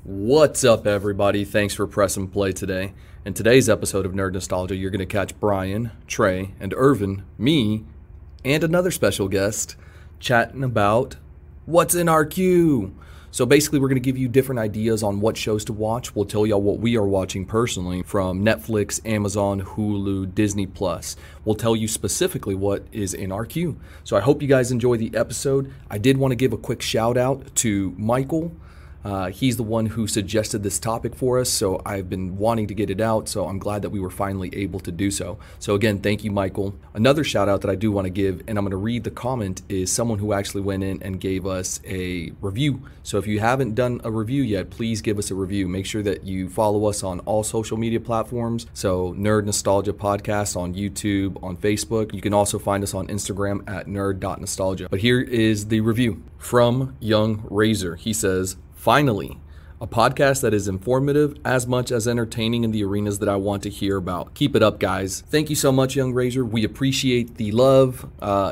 What's up, everybody? Thanks for pressing play today. In today's episode of Nerd Nostalgia, you're going to catch Brian, Trey, and Irvin, me, and another special guest chatting about what's in our queue. So basically, we're going to give you different ideas on what shows to watch. We'll tell y'all what we are watching personally from Netflix, Amazon, Hulu, Disney+. We'll tell you specifically what is in our queue. So I hope you guys enjoy the episode. I did want to give a quick shout out to Michael. He's the one who suggested this topic for us, so I've been wanting to get it out, so I'm glad that we were finally able to do so. So again, thank you, Michael. Another shout out that I do want to give, and I'm going to read the comment, is someone who actually went in and gave us a review. So if you haven't done a review yet, please give us a review. Make sure that you follow us on all social media platforms. So Nerd Nostalgia Podcast on YouTube, on Facebook. You can also find us on Instagram at nerd.nostalgia. But here is the review from Young Razor. He says, "Finally, a podcast that is informative as much as entertaining in the arenas that I want to hear about. Keep it up, guys." Thank you so much, Young Razor. We appreciate the love.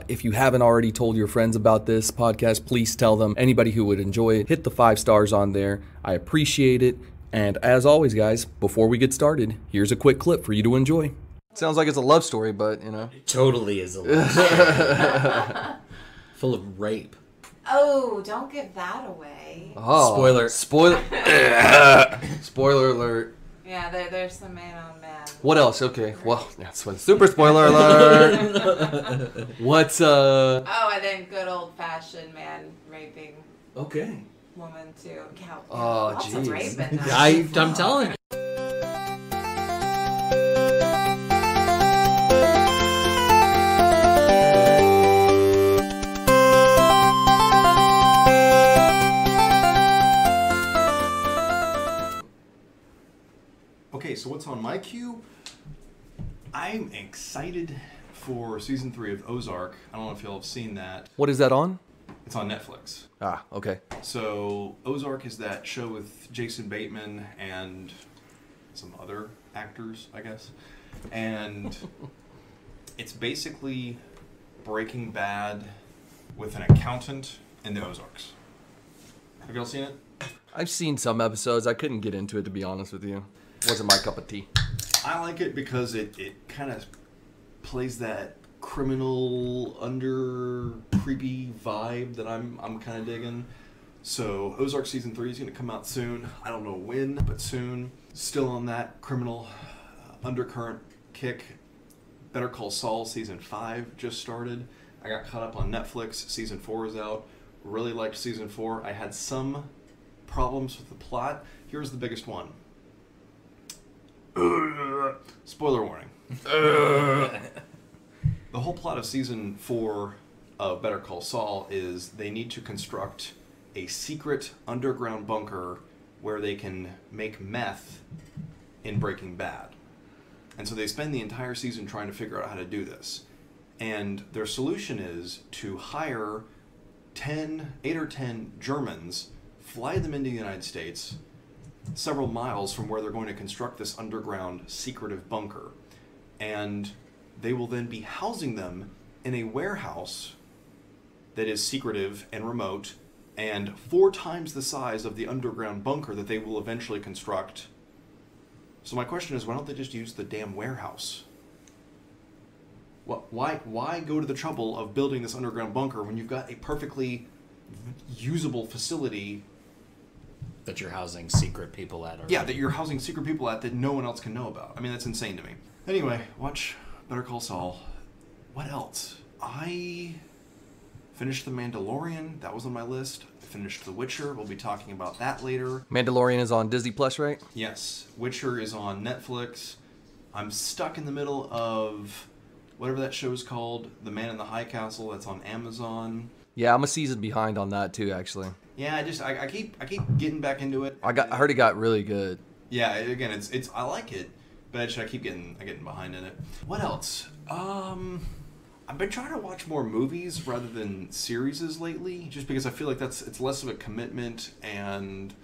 If you haven't already told your friends about this podcast, please tell them. Anybody who would enjoy it, hit the 5 stars on there. I appreciate it. And as always, guys, before we get started, here's a quick clip for you to enjoy. Sounds like it's a love story, but, you know. It totally is a love story. Full of rape. Oh, don't give that away. Oh, Spoiler. Spoiler alert. Yeah, there's some man on man. What else? Okay, well, that's one super spoiler alert. What's Oh, and then good old fashioned man raping Okay. woman too. Yeah, Oh, lots of jeez. rape in that. I'm telling you. Okay, so what's on my queue? I'm excited for season 3 of Ozark. I don't know if y'all have seen that. What is that on? It's on Netflix. Ah, okay. So Ozark is that show with Jason Bateman and some other actors, I guess. And it's basically Breaking Bad with an accountant in the Ozarks. Have y'all seen it? I've seen some episodes. I couldn't get into it, to be honest with you. Wasn't my cup of tea. I like it because it kind of plays that criminal under creepy vibe that I'm kind of digging. So Ozark season 3 is going to come out soon. I don't know when, but soon. Still on that criminal undercurrent kick. Better Call Saul season 5 just started. I got caught up on Netflix. Season 4 is out. Really liked season 4. I had some problems with the plot. Here's the biggest one. Spoiler warning. The whole plot of season 4 of Better Call Saul is they need to construct a secret underground bunker where they can make meth in Breaking Bad. And so they spend the entire season trying to figure out how to do this. And their solution is to hire 8 or 10 Germans, fly them into the United States, several miles from where they're going to construct this underground secretive bunker. And they will then be housing them in a warehouse that is secretive and remote and 4 times the size of the underground bunker that they will eventually construct. So my question is, why don't they just use the damn warehouse? Why go to the trouble of building this underground bunker when you've got a perfectly usable facility That you're housing secret people at. Yeah, that you're housing secret people at that no one else can know about. I mean, that's insane to me. Anyway, watch Better Call Saul. What else? I finished The Mandalorian. That was on my list. I finished The Witcher. We'll be talking about that later. Mandalorian is on Disney Plus, right? Yes. Witcher is on Netflix. I'm stuck in the middle of whatever that show is called, The Man in the High Castle. That's on Amazon. Yeah, I'm a season behind on that too, actually. Yeah, I keep getting back into it. I heard it got really good. Yeah, again, it's I like it, but I keep getting behind in it. What else? I've been trying to watch more movies rather than series lately, just because I feel like it's less of a commitment, and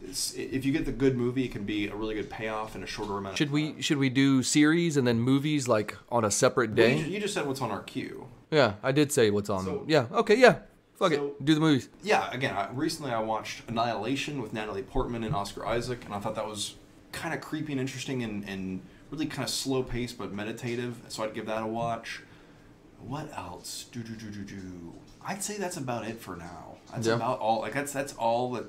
if you get the good movie, it can be a really good payoff in a shorter amount of time. Should we do series and then movies like on a separate day? Well, you just said what's on our queue. Yeah, I did say what's on. So- Yeah, okay, yeah. Fuck So- it. Do the movies. Yeah, again, recently I watched Annihilation with Natalie Portman and Oscar Isaac, and I thought that was kind of creepy and interesting and really kind of slow paced but meditative. So I'd give that a watch. What else? I'd say that's about it for now. That's Yeah. about all. Like that's all that.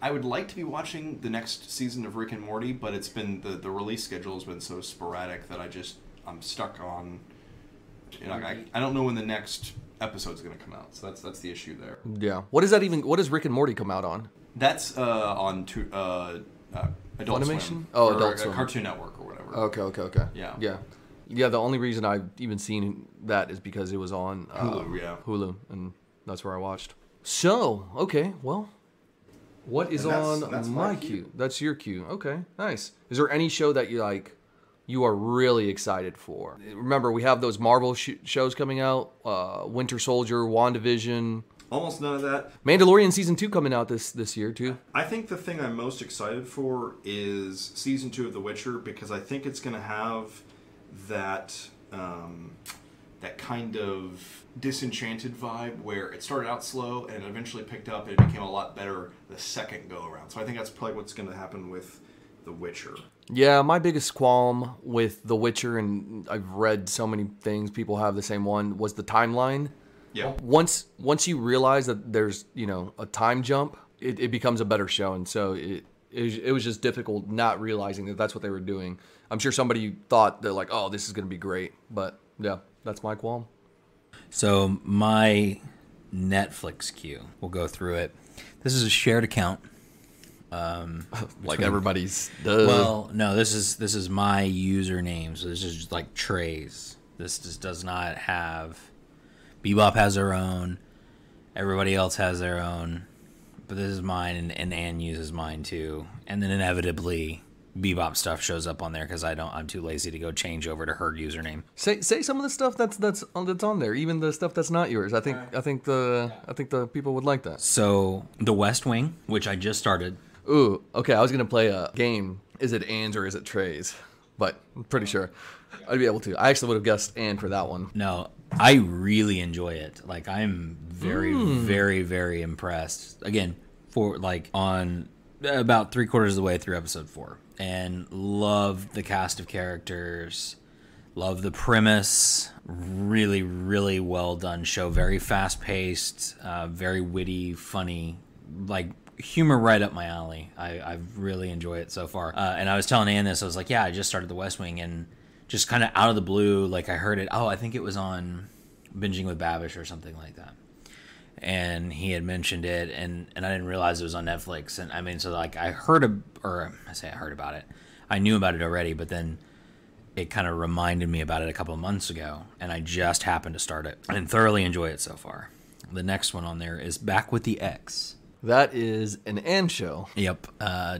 I would like to be watching the next season of Rick and Morty, but it's been the release schedule has been so sporadic that I'm stuck on. You know, I don't know when the next episode's going to come out, so that's the issue there. Yeah. What is that even? What does Rick and Morty come out on? That's on Adult Funimation? Swim. Oh, or Adult Swim. Cartoon Network or whatever. Okay. Yeah. Yeah. The only reason I've even seen that is because it was on Hulu, yeah. Hulu, and that's where I watched. So, okay, well, what is And that's- on that's my my queue? queue. That's your queue. Okay, nice. Is there any show that you are really excited for? Remember, we have those Marvel shows coming out: Winter Soldier, WandaVision, Almost none of that. Mandalorian season 2 coming out this year too. I think the thing I'm most excited for is season 2 of The Witcher, because I think it's going to have that that kind of disenchanted vibe where it started out slow and eventually picked up and it became a lot better the second go around. So I think that's probably what's going to happen with The Witcher. Yeah, my biggest qualm with The Witcher, and I've read so many things, people have the same one, was the timeline. Yeah. Once you realize that there's, a time jump, it becomes a better show. And so it was just difficult not realizing that that's what they were doing. I'm sure somebody thought they're like, oh, this is going to be great. But yeah, that's my qualm. So my Netflix queue, we'll go through it. This is a shared account. Like everybody's does. Well, no, this is my username. So this is just like Trey's. This just does not have. Bebop has their own. Everybody else has their own. But this is mine, and Ann uses mine too. And then inevitably, Bebop stuff shows up on there because I'm too lazy to go change over to her username. Say some of the stuff that's on there, even the stuff that's not yours. I think the people would like that. So The West Wing, which I just started. Ooh, okay. I was gonna play a game. Is it Ann's or is it Trey's? But I'm pretty sure I'd be able to. I actually would have guessed Ann for that one. No, I really enjoy it. Like, I'm very, very, very impressed. Again, for like on about 3/4 of the way through episode 4, and love the cast of characters, love the premise. Really, really well done show. Very fast paced, very witty, funny, like humor right up my alley. I've really enjoyed it so far. And I was telling Ann this. I was like, yeah, I just started The West Wing, and just kind of out of the blue, like I heard it. Oh, I think it was on Binging with Babish or something like that. And he had mentioned it, and I didn't realize it was on Netflix. And I mean, so like I heard about it. I knew about it already, but then it kind of reminded me about it a couple of months ago, and I just happened to start it and thoroughly enjoy it so far. The next one on there is Back with the Ex. That is an Ann show. Yep,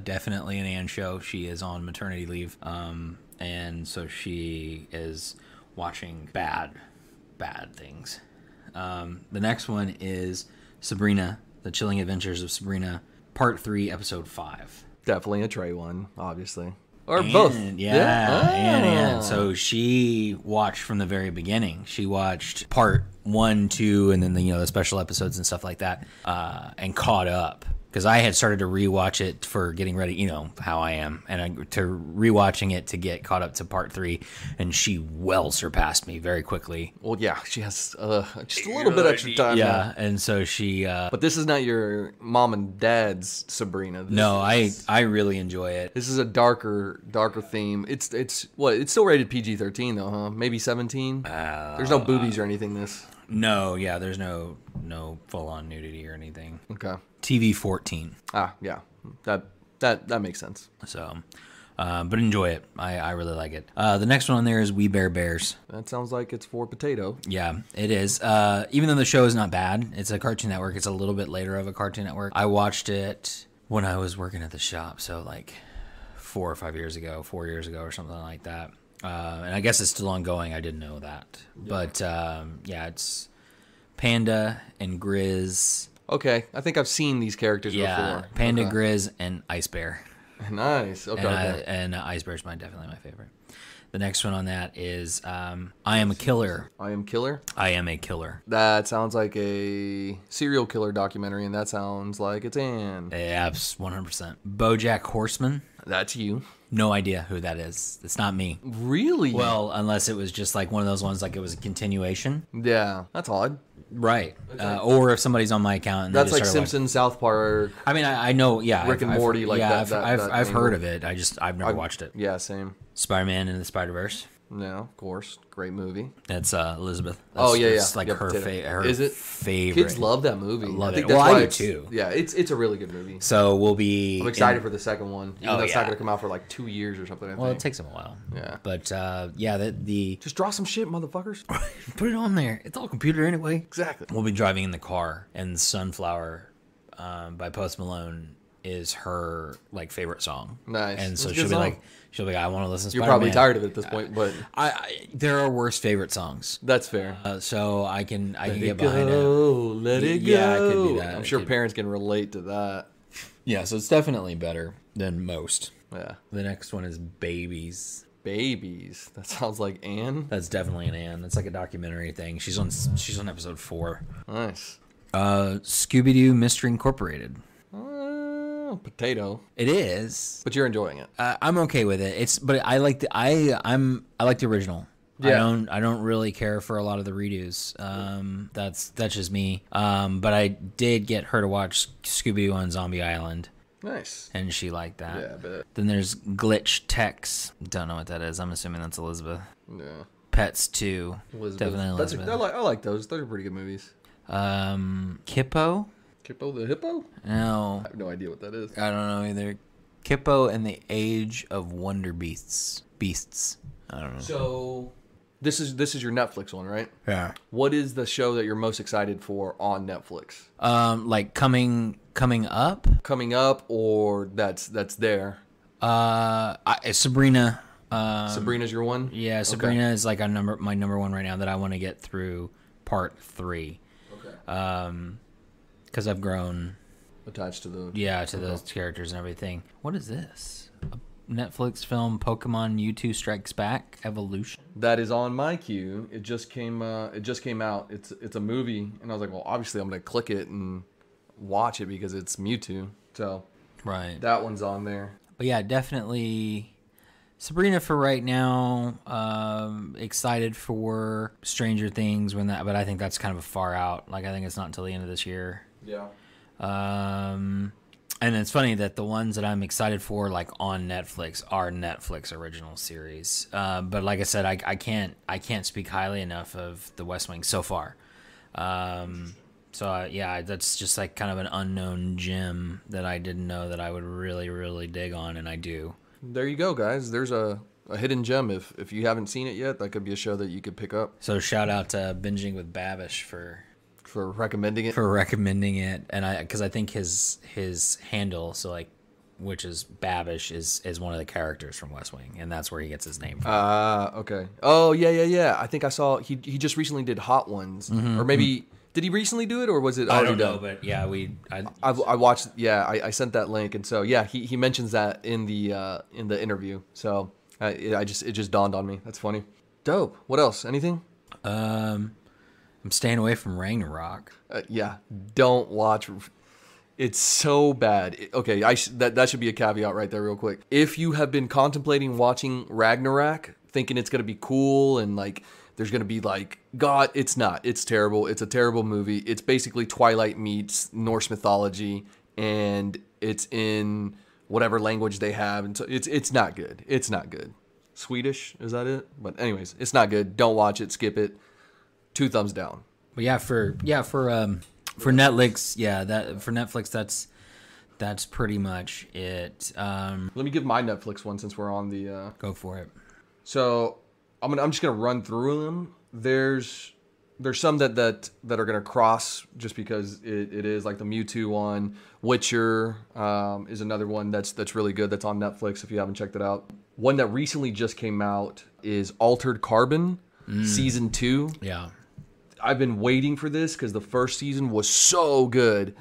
definitely an Ann show. She is on maternity leave, and so she is watching bad things. The next one is Sabrina, The Chilling Adventures of Sabrina, Part 3, Episode 5. Definitely a Trey one, obviously. Or both. Yeah. And Ah. so she watched from the very beginning. She watched part 1, 2, and then the special episodes and stuff like that, and caught up. Because I had started to rewatch it for getting ready, how I am, and to rewatching it to get caught up to part 3, and she well surpassed me very quickly. Well, yeah, she has just a little bit extra time. Yeah, and so she. But this is not your mom and dad's Sabrina. No, I really enjoy it. This is a darker theme. It's still rated PG-13 though, huh? Maybe 17. There's no boobies or anything. This. No, yeah, there's no full on nudity or anything. Okay. TV 14. Yeah, that makes sense. So, but enjoy it. I really like it. The next one on there is We Bare Bears. That sounds like it's for potato. Yeah, it is. Even though the show is not bad, it's a Cartoon Network. It's a little bit later of a Cartoon Network. I watched it when I was working at the shop, so like 4 years ago or something like that. And I guess it's still ongoing. I didn't know that. Yeah. But yeah, it's Panda and Grizz. Okay, I think I've seen these characters before. Panda, okay. Grizz, and Ice Bear. Nice. Okay. And Ice Bear's definitely my favorite. The next one on that is I Am a Killer. I Am Killer. I Am a Killer. That sounds like a serial killer documentary, and that sounds like it's Anne. Abs 100%. BoJack Horseman. That's you. No idea who that is. It's not me. Really? Well, unless it was just like one of those ones, like it was a continuation. Yeah, that's odd. Right. Or if somebody's on my account. And That's they like just started, Simpsons, South Park. I mean, I know, yeah. Rick and Morty, like yeah, that- I've that heard angle. of it. I've never watched it. Yeah, same. Spider-Man and the Spider-Verse. Yeah, of course. Great movie. That's Elizabeth. Oh, yeah, That's yeah. like Yeah, her, potato. her Is it? favorite. Kids love that movie. Love think it. that's Well, I why do it's- too. Yeah, it's a really good movie. So we'll be... I'm excited for the second one. Even though it's yeah. not going to come out for like 2 years or something, I Well, it think. takes them a while. Yeah. But, yeah, the Just draw some shit, motherfuckers. put it on there. It's all computer anyway. Exactly. We'll be driving in the car, and Sunflower by Post Malone is her like favorite song. Nice. And so That's a she'll good be song. like, I want to listen to You're Spider-Man. probably tired of it at this point, but There are worse favorite songs. that's fair. So I can Let get it behind it. go, let it go. Yeah, I could do that. I'm I sure could- parents can relate to that. Yeah, so it's definitely better than most. Yeah. The next one is Babies. Babies. That sounds like Anne. That's definitely an Anne. That's like a documentary thing. She's on episode 4. Nice. Scooby-Doo Mystery Incorporated. Potato. It is. But you're enjoying it. I'm okay with it. But I like I like the original. Yeah. I don't really care for a lot of the redos. That's just me. But I did get her to watch Scooby-Doo on Zombie Island, Nice. and she liked that. Yeah, I bet. Then there's Glitch Tex. Don't know what that is. I'm assuming that's Elizabeth. Yeah. Pets 2. Elizabeth. Definitely That's Elizabeth. I like those. Those are pretty good movies. Kippo? Kippo the Hippo? No, I have no idea what that is. I don't know either. Kippo and the Age of Wonder Beasts. I don't know. So this is your Netflix one, right? Yeah. What is the show that you're most excited for on Netflix? Like coming up. Coming up or that's there? Sabrina. Sabrina's your one? Yeah, Sabrina is like my number one right now that I want to get through part 3. Okay. Because I've grown, Attached to the to those characters and everything. What is this? A Netflix film, Pokemon Mewtwo Strikes Back Evolution. That is on my queue. It just came out. It's a movie, and I was like, well, obviously I'm gonna click it and watch it because it's Mewtwo. So Right. that one's on there. But yeah, definitely Sabrina for right now. Excited for Stranger Things but I think that's kind of a far out. Like I think it's not until the end of this year. Yeah. And it's funny that the ones that I'm excited for, like on Netflix, are Netflix original series. But like I said, I can't speak highly enough of The West Wing so far. Yeah, that's just like kind of an unknown gem that I didn't know that I would really, really dig on, and I do. There you go, guys. There's a hidden gem. If you haven't seen it yet, that could be a show that you could pick up So shout out to Binging with Babish for recommending it. recommending it, and because I think his handle, so like, which is Babish, is one of the characters from West Wing, and that's where he gets his name from. Okay. Oh yeah. I think I saw he just recently did Hot Ones, or maybe did he recently do it, or was it I already don't know, done? but yeah, I watched. Yeah, I sent that link, and so yeah, he mentions that in the interview. So it just dawned on me. That's funny. Dope. What else? Anything? I'm staying away from Ragnarok. Yeah. Don't watch. It's so bad. Okay, that should be a caveat right there, real quick. If you have been contemplating watching Ragnarok, thinking it's gonna be cool and like there's gonna be like God, it's not. It's terrible. It's a terrible movie. It's basically Twilight meets Norse mythology, and it's in whatever language they have, and so it's not good. It's not good. Swedish, is that it? But anyways, it's not good. Don't watch it. Skip it. 2 thumbs down. But for Netflix, for Netflix, that's pretty much it. Let me give my Netflix one since we're on the. Go for it. So I'm just gonna run through them. There's some that are gonna cross just because it is like the Mewtwo one. Witcher is another one that's really good. That's on Netflix if you haven't checked it out. One that recently just came out is Altered Carbon season 2. Yeah. I've been waiting for this because the first season was so good.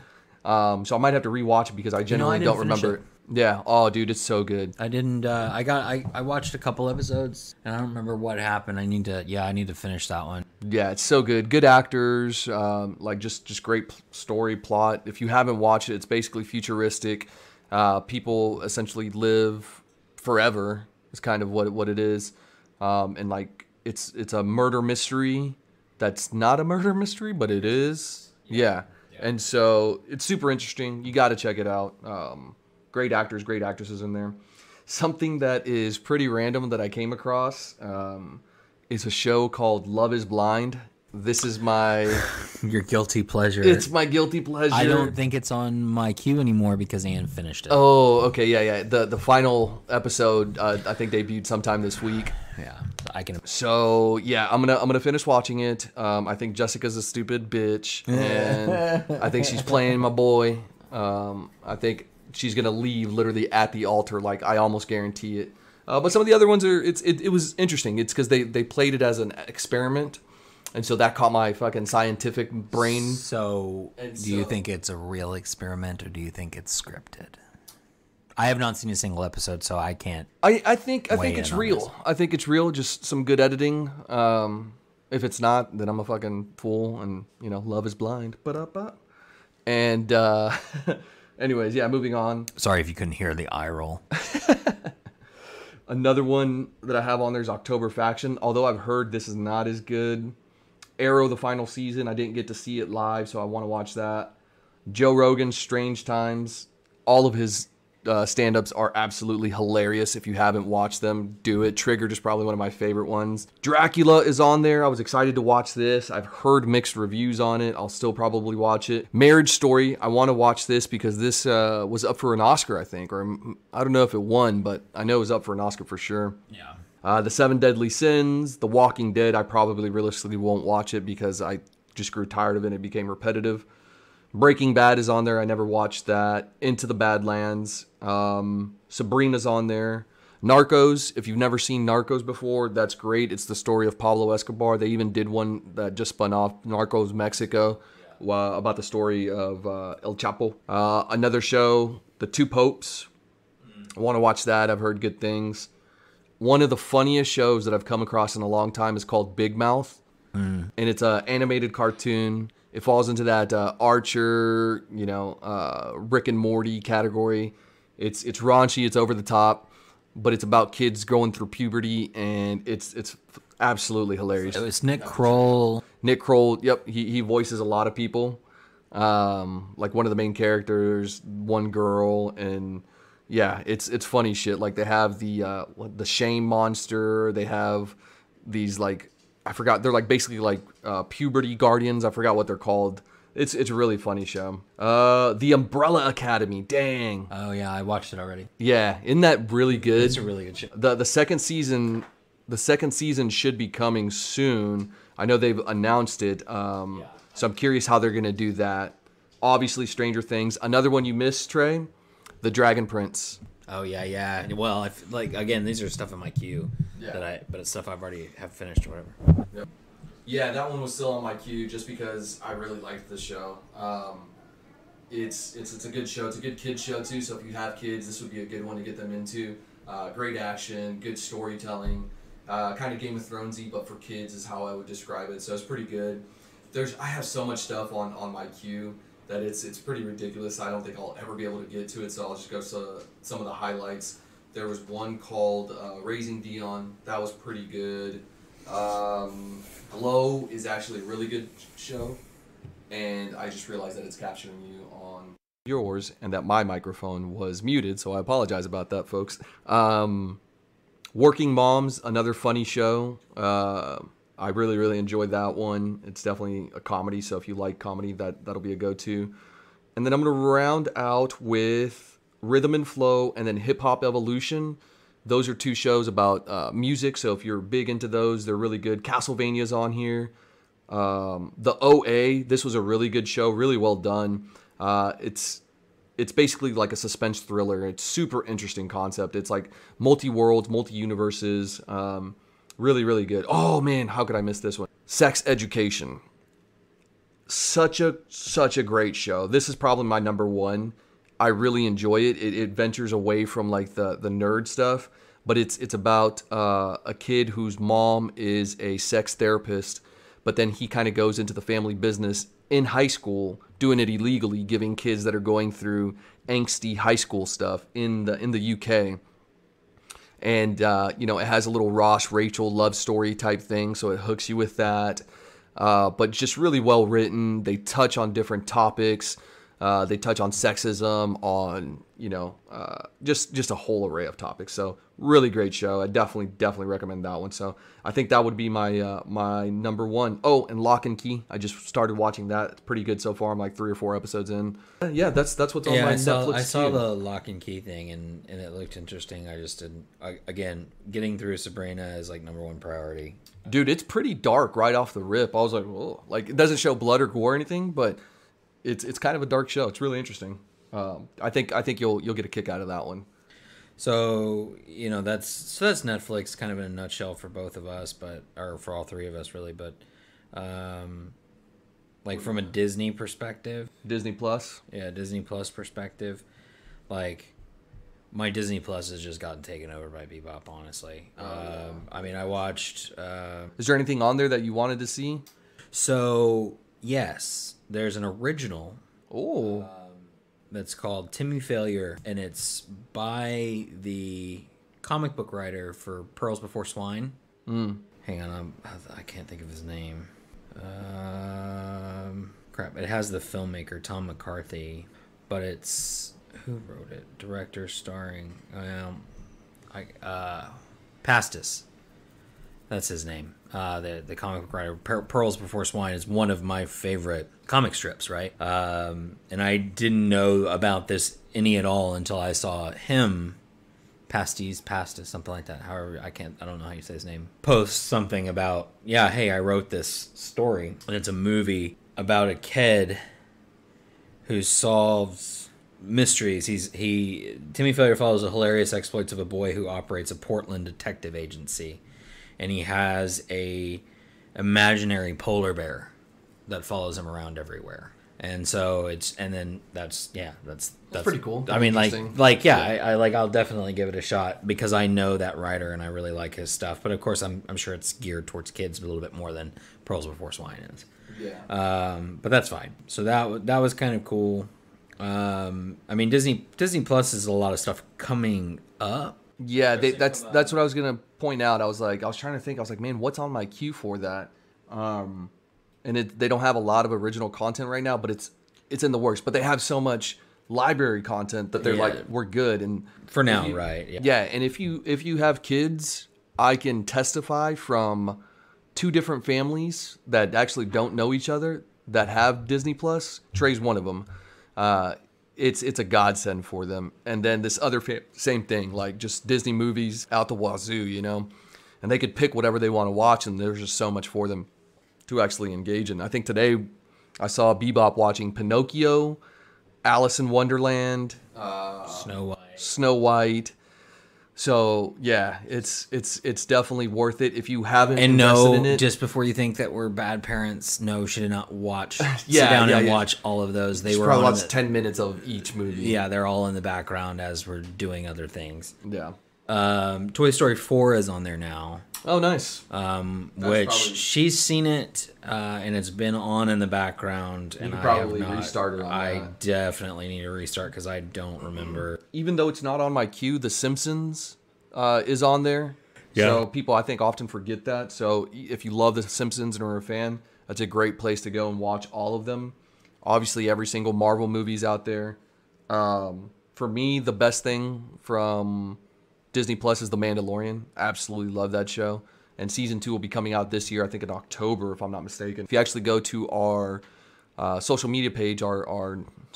So I might have to rewatch it because I genuinely didn't don't finish remember it. Yeah. Oh, dude, it's so good. I didn't. I watched a couple episodes, and I don't remember what happened. I need to finish that one. Yeah, it's so good. Good actors, like just great story plot. If you haven't watched it, it's basically futuristic. People essentially live forever. Is kind of what it is, and like it's a murder mystery. That's not a murder mystery, but it is. Yeah. And so it's super interesting. You got to check it out. Great actors, great actresses in there. Something that is pretty random that I came across is a show called Love is Blind. This is my... Your guilty pleasure. It's my guilty pleasure. I don't think it's on my queue anymore because Ann finished it. Oh, okay, yeah. The final episode, I think debuted sometime this week. Yeah, I can. So yeah, I'm gonna finish watching it. I think Jessica's a stupid bitch, and I think she's playing my boy. I think she's gonna leave literally at the altar, like I almost guarantee it. But some of the other ones are it was interesting. It's because they played it as an experiment, and so that caught my fucking scientific brain. So, do you think it's a real experiment, or do you think it's scripted? I have not seen a single episode, so I can't. I think it's real. I think it's real. Just some good editing. If it's not, then I'm a fucking fool, and love is blind. And anyways, yeah. Moving on. Sorry if you couldn't hear the eye roll. Another one that I have on there is October Faction. Although I've heard this is not as good. Arrow, the final season. I didn't get to see it live, so I want to watch that. Joe Rogan's Strange Times. All of his stand-ups are absolutely hilarious. If you haven't watched them, do it. Triggered is probably one of my favorite ones. Dracula is on there. I was excited to watch this. I've heard mixed reviews on it. I'll still probably watch it. Marriage Story. I want to watch this because this was up for an Oscar, I think. Or I don't know if it won, but I know it was up for an Oscar for sure. Yeah. The Seven Deadly Sins. The Walking Dead. I probably realistically won't watch it because I just grew tired of it. It became repetitive. Breaking Bad is on there. I never watched that. Into the Badlands. Sabrina's on there. Narcos. If you've never seen Narcos before, that's great. It's the story of Pablo Escobar. They even did one that just spun off, Narcos Mexico, about the story of El Chapo. Another show, The Two Popes. I want to watch that. I've heard good things. One of the funniest shows that I've come across in a long time is called Big Mouth. And it's an animated cartoon. It falls into that Archer, Rick and Morty category. It's raunchy, it's over the top, but it's about kids going through puberty, and it's absolutely hilarious. It was Nick Kroll. Nick Kroll, yep, he voices a lot of people. Like one of the main characters, one girl, and yeah, it's funny shit. Like they have the shame monster. They have these like. I forgot. They're like basically like puberty guardians. I forgot what they're called. It's a really funny show. The Umbrella Academy. Dang. Oh yeah, I watched it already. Yeah, isn't that really good? It's a really good show. The second season should be coming soon. I know they've announced it. So I'm curious how they're gonna do that. Obviously, Stranger Things. Another one you missed, Trey. The Dragon Prince. Oh yeah. Well, again, these are stuff in my queue but it's stuff I've already have finished or whatever. Yep. Yeah, that one was still on my queue just because I really liked the show. It's a good show. It's a good kid show too. So if you have kids, this would be a good one to get them into. Great action, good storytelling, kind of Game of Thronesy, but for kids is how I would describe it. So it's pretty good. I have so much stuff on my queue that it's pretty ridiculous. I don't think I'll ever be able to get to it, so I'll just go to some of the highlights. There was one called Raising Dion. That was pretty good. Glow is actually a really good show, and I just realized that it's capturing you on yours and that my microphone was muted, so I apologize about that, folks. Working Moms, another funny show. I really, really enjoyed that one. It's definitely a comedy, so if you like comedy, that'll be a go-to. And then I'm going to round out with Rhythm and Flow and then Hip Hop Evolution. Those are two shows about music, so if you're big into those, they're really good. Castlevania's on here. The OA, this was a really good show, really well done. It's basically like a suspense thriller. It's super interesting concept. It's like multi-worlds, multi-universes. Really, really good. Oh man, how could I miss this one? Sex Education. Such a great show. This is probably my number one. I really enjoy it. It ventures away from like the nerd stuff, but it's about a kid whose mom is a sex therapist, but then he kind of goes into the family business in high school, doing it illegally, giving kids that are going through angsty high school stuff in the UK. And it has a little Ross Rachel love story type thing, so it hooks you with that. But just really well written. They touch on different topics. They touch on sexism, on just a whole array of topics. So really great show. I definitely recommend that one. So I think that would be my my number one. Oh, and Lock and Key. I just started watching that. It's pretty good so far. I'm like 3 or 4 episodes in. Yeah, that's what's on my Netflix. I saw queue. the Lock and Key thing, and it looked interesting. I just didn't. Again, getting through Sabrina is like number one priority. Dude, it's pretty dark right off the rip. I was like, whoa. Like, it doesn't show blood or gore or anything, but it's kind of a dark show. It's really interesting. I think you'll get a kick out of that one. So that's Netflix kind of in a nutshell for both of us, or for all three of us really. But like from a Disney perspective, Disney Plus. yeah, Disney Plus perspective, like my Disney Plus has just gotten taken over by Bebop. Honestly, I mean, I watched. Is there anything on there that you wanted to see? So yes, there's an original Oh, that's called Timmy Failure, and it's by the comic book writer for Pearls Before Swine. Hang on, I can't think of his name. Crap, it has the filmmaker Tom McCarthy, but it's who wrote it? Director, starring, Pastis. That's his name. The comic book writer. Pearls Before Swine is one of my favorite comic strips, right? And I didn't know about this any at all until I saw him, Pastis, something like that. However, I don't know how you say his name. Post something about, yeah, hey, I wrote this story, and it's a movie about a kid who solves mysteries. Timmy Failure follows the hilarious exploits of a boy who operates a Portland detective agency, and he has a imaginary polar bear that follows him around everywhere. And so that's pretty cool. I mean, Interesting. I'll definitely give it a shot because I know that writer and I really like his stuff. But of course, I'm sure it's geared towards kids a little bit more than Pearls Before Swine is. yeah. But that's fine. So that was kind of cool. I mean, Disney Plus is a lot of stuff coming up. Yeah, that's what I was gonna point out. I was trying to think. I was like, man, what's on my queue for that? And they don't have a lot of original content right now, but it's in the works. But they have so much library content that they're like, we're good. And For now, right? Yeah. yeah, and if you have kids, I can testify from 2 different families that actually don't know each other that have Disney Plus. Trey's one of them. It's a godsend for them. And then this other same thing, like just Disney movies out the wazoo, and they could pick whatever they want to watch, and there's just so much for them to actually engage in. I think today I saw Bebop watching Pinocchio, Alice in Wonderland, Snow White. So yeah, it's definitely worth it if you haven't invested in it. Just before you think that we're bad parents, no, should have not watched. Yeah, sit down and yeah. watch all of those. They It's were probably on watch 10 minutes of each movie. yeah, they're all in the background as we're doing other things. Yeah. Toy Story 4 is on there now. Oh, nice. Which probably- she's seen it, and it's been on in the background. And could I probably have not. restart it on I that. definitely need to restart because I don't remember. Even though it's not on my queue, The Simpsons is on there. Yeah. So people, I think, often forget that. So if you love The Simpsons and are a fan, that's a great place to go and watch all of them. Obviously, every single Marvel movie's out there. For me, the best thing from Disney Plus is The Mandalorian. Absolutely love that show. And season 2 will be coming out this year, I think in October, if I'm not mistaken. If you actually go to our social media page, our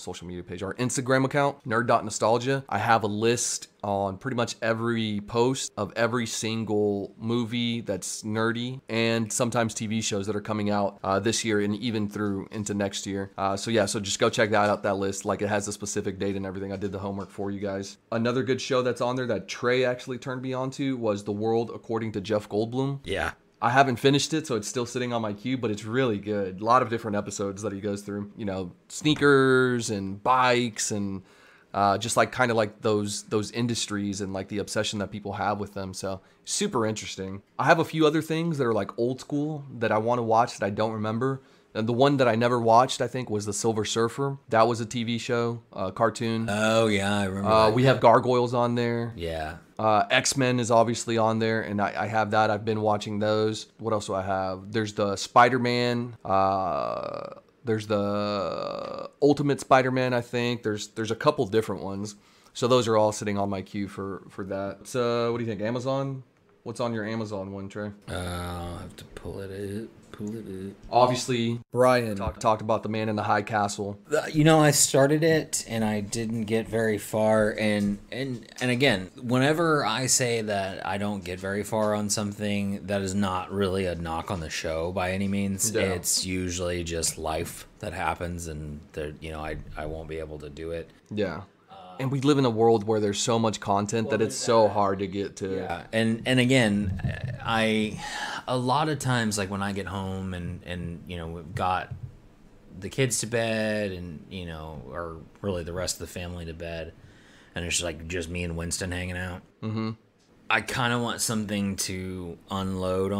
Instagram account, nerd.nostalgia, I have a list on pretty much every post of every single movie that's nerdy and sometimes TV shows that are coming out this year and even through into next year. So just go check that list. Like, it has a specific date and everything. I did the homework for you guys. Another good show that's on there that Trey actually turned me on to was The World According to Jeff Goldblum. Yeah. I haven't finished it, so it's still sitting on my queue, but it's really good. A lot of different episodes that he goes through. Sneakers and bikes and just like kind of like those industries and like the obsession that people have with them. So super interesting. I have a few other things that are like old school that I want to watch that I don't remember. And the one that I never watched, I think, was The Silver Surfer. That was a TV show, cartoon. Oh yeah, I remember. We have Gargoyles on there. Yeah. X-Men is obviously on there, and I have that. I've been watching those. What else do I have? There's the Spider-Man. There's the Ultimate Spider-Man, I think. There's a couple different ones. So those are all sitting on my queue for that. So what do you think? Amazon? What's on your Amazon one, Trey? I'll have to pull it up. Obviously, Brian talked about The Man in the High Castle. I started it and I didn't get very far. And again, whenever I say that I don't get very far on something, that is not really a knock on the show by any means. Yeah. It's usually just life that happens, and I won't be able to do it. Yeah. And we live in a world where there's so much content that it's so hard to get to. Yeah, and again, a lot of times, like when I get home and we've got the kids to bed and or really the rest of the family to bed, and it's like just me and Winston hanging out. Mm-hmm. I kind of want something to unload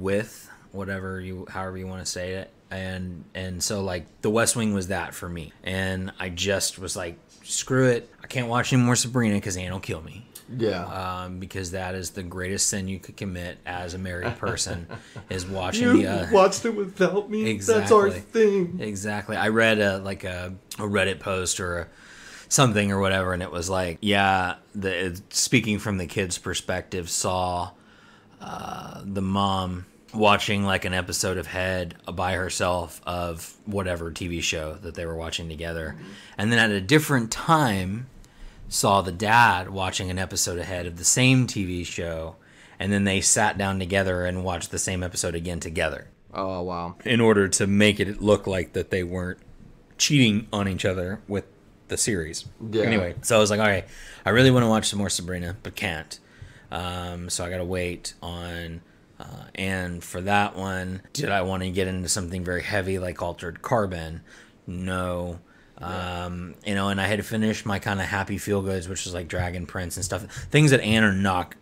with, however you want to say it, and so like The West Wing was that for me, and I just was like, screw it, I can't watch any more Sabrina because Anne will kill me. Yeah. Because that is the greatest sin you could commit as a married person, is watching watched it without me. Exactly. That's our thing. Exactly. I read a Reddit post or something or whatever, and it was like, speaking from the kid's perspective, saw the mom watching like an episode of Head by herself of whatever TV show that they were watching together, and then at a different time saw the dad watching an episode ahead of the same TV show, and then they sat down together and watched the same episode again together. Oh, wow. In order to make it look like that they weren't cheating on each other with the series. Yeah. Anyway, so I was like, all right, I really want to watch some more Sabrina, but can't. So I got to wait on... and for that one, did I want to get into something very heavy like Altered Carbon? No. And I had to finish my kind of happy feel goods, which is like Dragon Prince and stuff. Things that Anne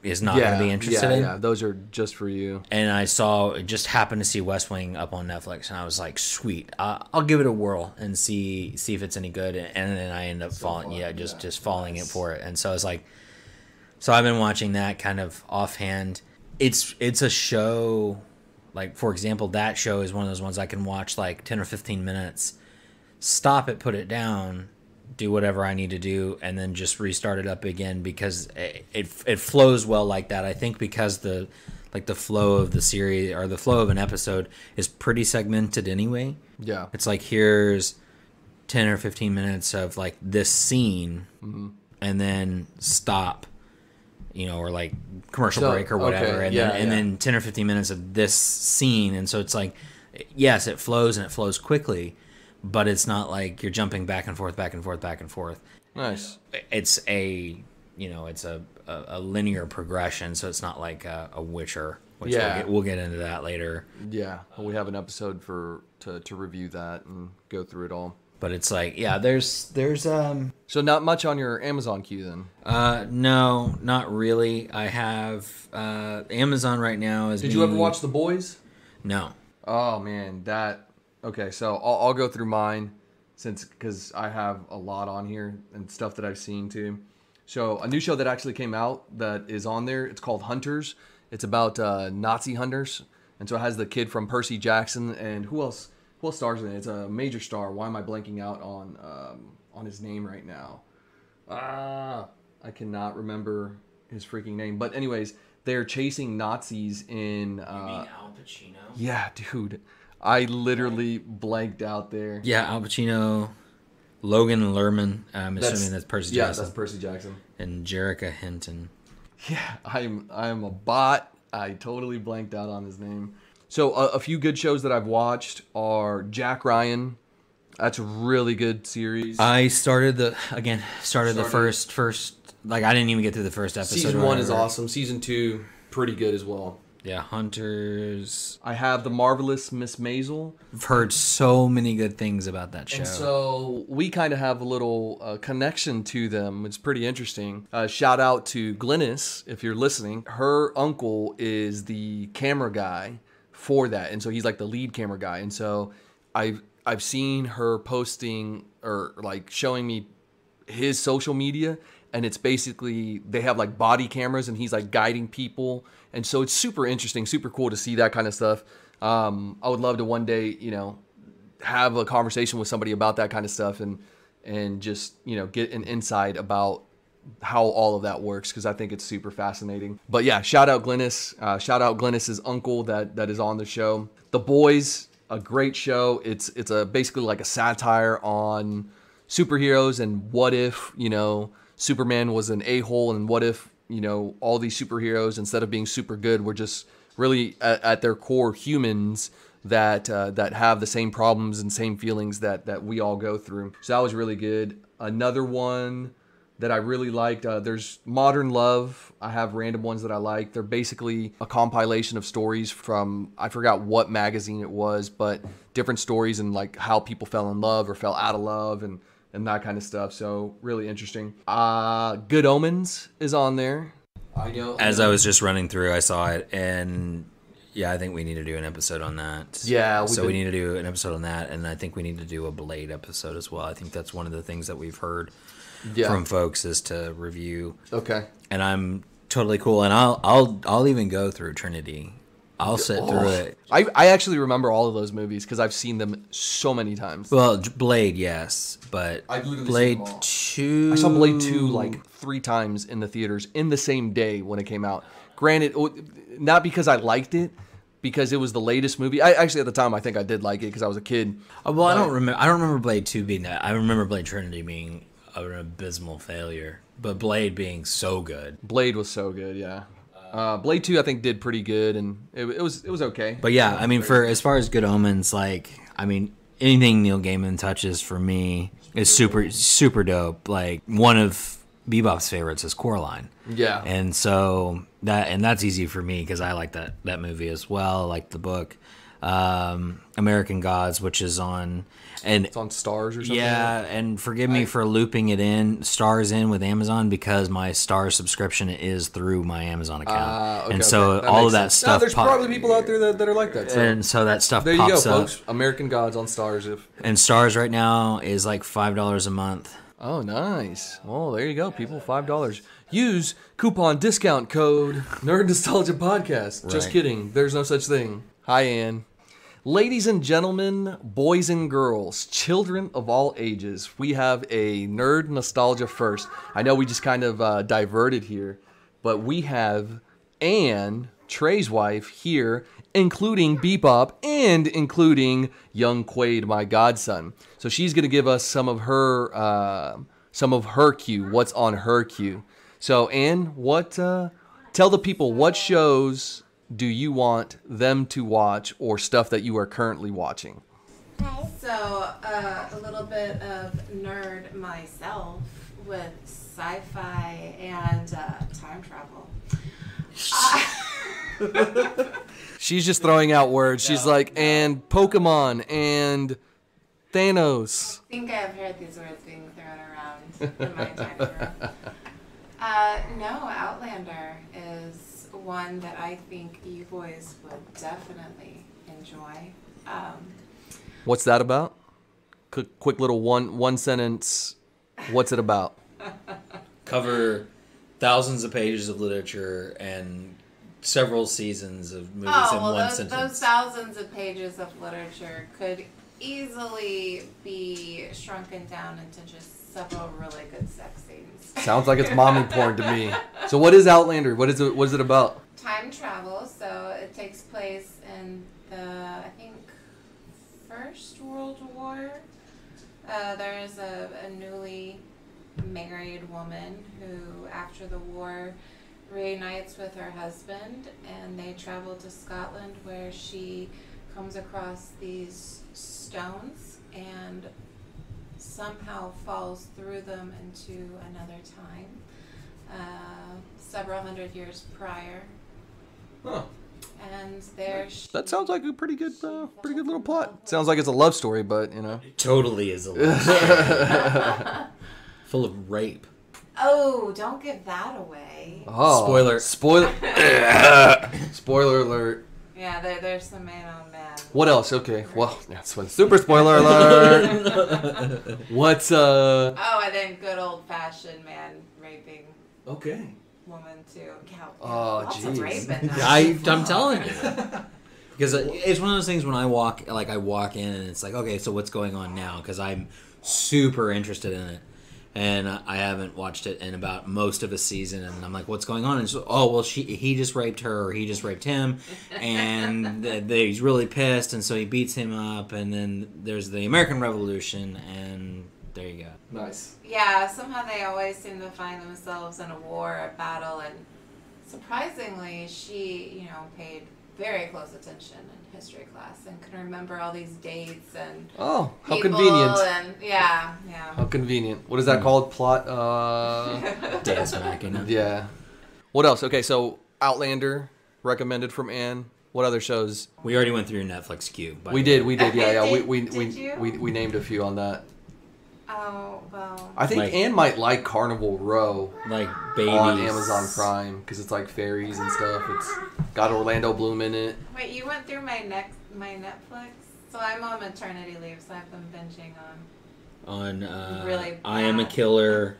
is not going to be interested in. Yeah, those are just for you. And I just happened to see West Wing up on Netflix, and I was like, sweet, I'll give it a whirl and see if it's any good. And then I end up falling it for it. And so I was like, so I've been watching that kind of offhand. It's a show, like, for example, that show is one of those ones I can watch like 10 or 15 minutes, stop it, put it down, do whatever I need to do, and then just restart it up again, because it flows well like that. I think because the flow of the series, or the flow of an episode, is pretty segmented anyway. Yeah. It's like, here's 10 or 15 minutes of like this scene, and then stop, or like commercial break or whatever, okay, and then 10 or 15 minutes of this scene. And so it's like, yes, it flows, and it flows quickly, but it's not like you're jumping back and forth, back and forth, back and forth. Nice. It's a linear progression, so it's not like a Witcher, which we'll get into that later. Yeah, we have an episode to review that and go through it all. But it's like, there's So not much on your Amazon queue then? No, not really. I have Amazon right now. Did you ever watch The Boys? No. Oh man, okay. So I'll go through mine because I have a lot on here and stuff that I've seen too. So a new show that actually came out that is on there. It's called Hunters. It's about Nazi hunters, and so it has the kid from Percy Jackson, and who else? Who else stars in it? It's a major star. Why am I blanking out on his name right now? I cannot remember his freaking name. But anyways, they're chasing Nazis in. You mean Al Pacino? Yeah, dude. I literally blanked out there. Yeah, Al Pacino, Logan Lerman. I'm assuming that's Percy Jackson. Yeah, that's Percy Jackson. And Jerrica Hinton. Yeah, I'm a bot. I totally blanked out on his name. So a few good shows that I've watched are Jack Ryan. That's a really good series. I started the first, like, I didn't even get through the first episode. Season 1 is awesome. Season 2, pretty good as well. Yeah, Hunters. I have The Marvelous Miss Maisel. I've heard so many good things about that show. And so we kind of have a little connection to them. It's pretty interesting. Shout out to Glynis, if you're listening. Her uncle is the camera guy for that. And so he's like the lead camera guy. And so I've seen her posting or like showing me his social media. And it's basically, they have like body cameras and he's like guiding people. And so it's super interesting, super cool to see that kind of stuff. I would love to one day, you know, have a conversation with somebody about that kind of stuff and just, you know, get an insight about how all of that works, because I think it's super fascinating. But yeah, shout out Glynis. Shout out Glynis's uncle that is on the show. The Boys, a great show. It's basically like a satire on superheroes and what if, you know, Superman was an a-hole, and what if, you know, all these superheroes, instead of being super good, were just really at their core humans that have the same problems and same feelings that we all go through. So that was really good. Another one that I really liked, there's Modern Love. I have random ones that I like. They're basically a compilation of stories from, I forgot what magazine it was, but different stories and like how people fell in love or fell out of love and that kind of stuff. So really interesting. Good Omens is on there. I know. As I was just running through, I saw it, and yeah, I think we need to do an episode on that. Yeah. We need to do an episode on that, and I think we need to do a Blade episode as well. I think that's one of the things that we've heard from folks is to review. Okay. And I'm totally cool, and I'll even go through Trinity. I'll sit through it. I actually remember all of those movies because I've seen them so many times. Well, Blade, yes, but I've literally Blade seen them all. 2... I saw Blade 2 like 3 times in the theaters in the same day when it came out. Granted, not because I liked it, because it was the latest movie. I actually, at the time, I think I did like it because I was a kid. Well, I don't remember Blade 2 being that. I remember Blade Trinity being an abysmal failure, but Blade being so good. Blade was so good, yeah. Blade 2, I think, did pretty good, and it was okay. But yeah, I mean, for as far as Good Omens, like, I mean, anything Neil Gaiman touches for me is super dope. Like, one of Bebop's favorites is Coraline. Yeah. And so that's easy for me because I like that movie as well. I like the book. American Gods, which is on, and it's on Stars or something. Yeah, and forgive me for looping it in Stars in with Amazon because my Stars subscription is through my Amazon account, and so all of that stuff. No, there's probably people out there that are like that. So. And so that stuff. There you go, pops up. folks. American Gods on Stars. And Stars right now is like $5 a month. Oh, nice. Oh, there you go, people. $5. Use coupon discount code Nerd Nostalgia Podcast. Right. Just kidding. There's no such thing. Hi, Ann. Ladies and gentlemen, boys and girls, children of all ages, we have a Nerd Nostalgia First. I know we just kind of diverted here, but we have Ann, Trey's wife, here, including Bebop and including young Quaid, my godson. So she's going to give us some of her queue, what's on her queue. So Ann, tell the people what shows do you want them to watch or stuff that you are currently watching? So, a little bit of nerd myself with sci-fi and time travel. She's just throwing out words. She's and Pokemon and Thanos. I think I've heard these words being thrown around in my tiny room. No, Outlander is one that I think you boys would definitely enjoy. What's that about? Quick little one sentence. What's it about? Cover thousands of pages of literature and several seasons of movies in one sentence. Those thousands of pages of literature could easily be shrunken down into just several really good sex scenes. Sounds like it's mommy porn to me. So what is Outlander? What is it about? Time travel, so it takes place in the, I think, First World War. There's a newly married woman who, after the war, reunites with her husband, and they travel to Scotland where she comes across these stones and somehow falls through them into another time, several hundred years prior. Huh. and there. That sounds like a pretty good little plot. Sounds like it's a love story, but you know. Totally is a love story. Full of rape. Oh, don't give that away. Oh, Spoiler. Spoiler alert. Yeah, there's some man on man. What else? Okay, well, that's one super spoiler alert. What's Oh, and then good old fashioned man raping Okay. woman too. Yeah, Oh, lots of jeez. rape in that. I'm telling you. Because it's one of those things when I walk in and it's like, okay, so what's going on now? Because I'm super interested in it. And I haven't watched it in about most of a season, and I'm like, "What's going on?" And so, oh, well, he just raped her, or he just raped him, and he's really pissed, and so he beats him up, and then there's the American Revolution, and there you go. Nice. Yeah, somehow they always seem to find themselves in a war, a battle, and surprisingly, she, paid very close attention in history class and can remember all these dates and Oh, how people convenient. and yeah. How convenient. What is that called? Plot? Deus Machina. Yeah. What else? Okay, so Outlander, recommended from Anne. What other shows? We already went through Netflix queue. We did, yeah. Did We you? named a few on that. Oh, well. I think Like- Anne might like Carnival Row Like babies on Amazon Prime because it's like fairies and stuff. It's got Orlando Bloom in it. Wait, you went through my Netflix? So I'm on maternity leave, so I've been binging on. on Really I Am a bad. Killer,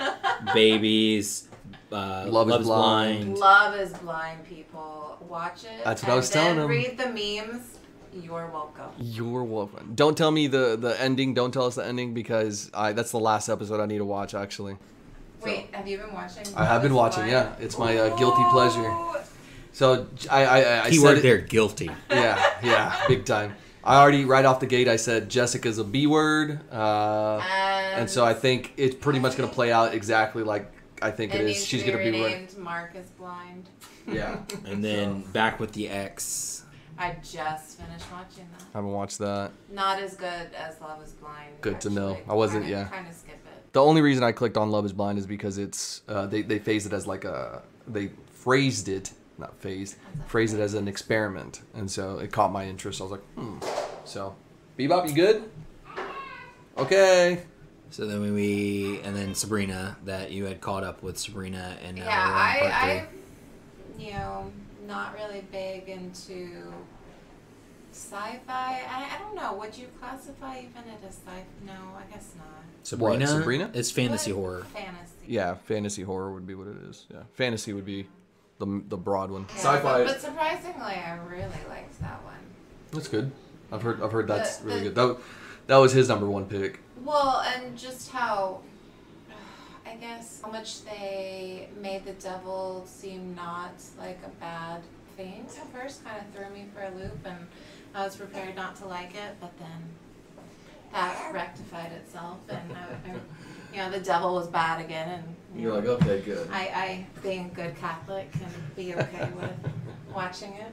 Babies, Love is Blind. Love is Blind, people. Watch it. That's what I was telling them. Read the memes. You're welcome. You're welcome. Don't tell me the ending. Don't tell us the ending because that's the last episode I need to watch actually. Wait, have you been watching? I have been Love is watching. Blind? Yeah, it's my guilty pleasure. Ooh. So I keyword said there, guilty. Yeah, big time. I already right off the gate I said Jessica's a B word, and so I think it's pretty much going to play out exactly like I think it is. She's going to be right. renamed Mark is Blind. Yeah. And then Back with the Ex. I just finished watching that. I haven't watched that. Not as good as Love is Blind. Good to know. actually. I wasn't- yeah. Kind of skip it. The only reason I clicked on Love Is Blind is because it's they phased it as like they phrased it as an experiment, and so it caught my interest. I was like, So, Bebop, you good? Okay. So then and then Sabrina, that you had caught up with Sabrina, and now Yeah, we're on part I'm not really big into sci-fi. I don't know. Would you classify even it as sci-fi? No, I guess not. 3. What, Sabrina? It's fantasy What? horror. Fantasy. Yeah, fantasy horror would be what it is. Yeah, fantasy would be the broad one. Yeah, Sci-fi. But surprisingly, I really liked that one. That's good. I've heard that's The- really the- good. That was his number one pick. Well, and just how, I guess, how much they made the devil seem not like a bad thing at first kind of threw me for a loop, and I was prepared not to like it, but then that rectified itself, and the devil was bad again, and You're like, okay, good. I being a good Catholic, can be okay with watching it.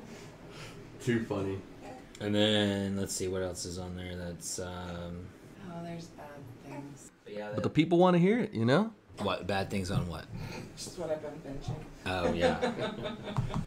Too funny. And then let's see what else is on there. That's Oh, there's bad things. But the people want to hear it, you know? what bad things on what? Just what I've been binging. Oh yeah.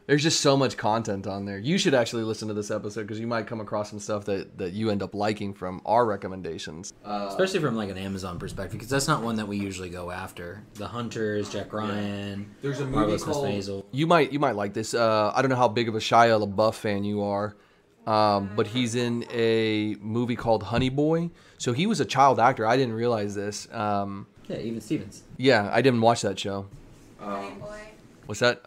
There's just so much content on there. You should actually listen to this episode because you might come across some stuff that you end up liking from our recommendations. Especially from like an Amazon perspective, because that's not one that we usually go after. The Hunters, Jack Ryan. There's a movie Marvelous Miss called. Maisel. You might like this. I don't know how big of a Shia LaBeouf fan you are, but he's in a movie called Honey Boy. So he was a child actor. I didn't realize this. Yeah, even Stevens. Yeah, I didn't watch that show. Honey Boy. What's that?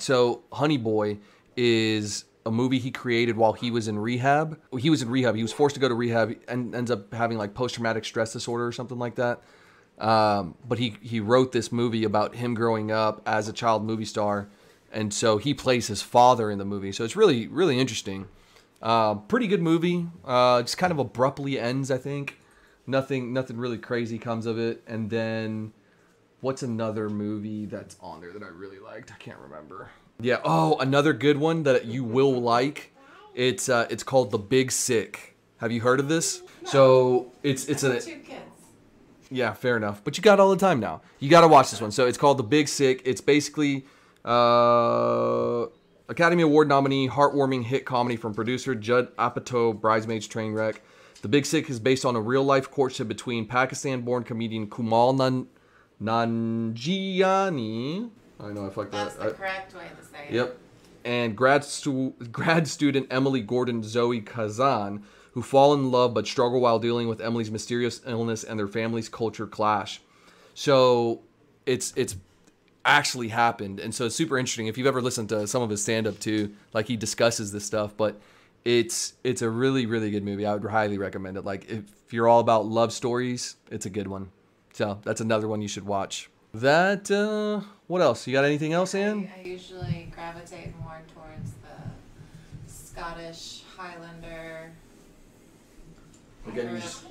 So Honey Boy is a movie he created while he was in rehab. He was in rehab. He was forced to go to rehab and ends up having like post-traumatic stress disorder or something like that. But he wrote this movie about him growing up as a child movie star. And so he plays his father in the movie. So it's really, really interesting. Pretty good movie. Just kind of abruptly ends, I think. Nothing really crazy comes of it. And then what's another movie that's on there that I really liked? I can't remember. Yeah. Oh, another good one that you will like. It's called The Big Sick. Have you heard of this? So it's I a have 2 kids. yeah, fair enough. But you got all the time now. You got to watch this one. So it's called The Big Sick. It's basically Academy Award nominee, heartwarming hit comedy from producer Judd Apatow, Bridesmaids Trainwreck. The Big Sick is based on a real-life courtship between Pakistan-born comedian Kumal Nanjiani. I know I fucked That's that. the correct way to say it. Yep. And grad student Emily Gordon Zoe Kazan, who fall in love but struggle while dealing with Emily's mysterious illness and their family's culture clash. So it's actually happened, and so it's super interesting. If you've ever listened to some of his stand-up too, like he discusses this stuff, but it's a really, really good movie. I would highly recommend it. Like if you're all about love stories, it's a good one. So that's another one you should watch. That what else? You got anything else, Ann? I usually gravitate more towards the Scottish Highlander.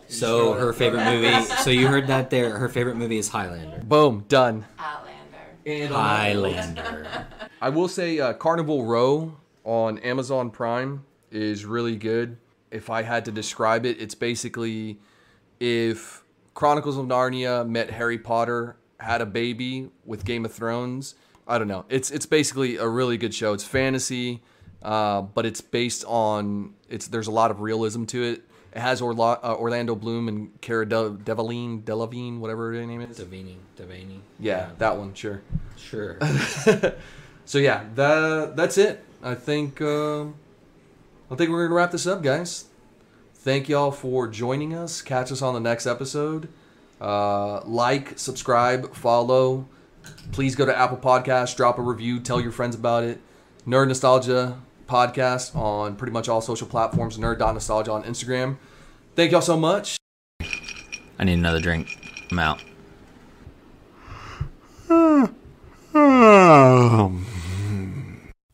So her favorite movie. So you heard that there. Her favorite movie is Highlander. Boom, done. Outlander. Highlander. I will say Carnival Row on Amazon Prime is really good. If I had to describe it, it's basically if Chronicles of Narnia met Harry Potter, had a baby with Game of Thrones. I don't know. It's basically a really good show. It's fantasy, but it's based on there's a lot of realism to it. It has Orlando Bloom and Cara Delevingne, whatever her name is. Devaney. Yeah, that one, sure. Sure. So yeah, that's it. I think we're gonna wrap this up, guys. Thank y'all for joining us. Catch us on the next episode. Like, subscribe, follow. Please go to Apple Podcasts, drop a review, tell your friends about it. Nerd Nostalgia Podcast on pretty much all social platforms. Nerd.nostalgia on Instagram. Thank y'all so much. I need another drink. I'm out.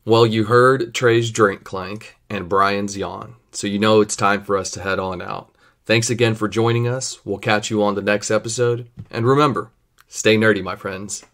Well, you heard Trey's drink clank and Brian's yawn, so you know it's time for us to head on out. Thanks again for joining us. We'll catch you on the next episode. And remember, stay nerdy, my friends.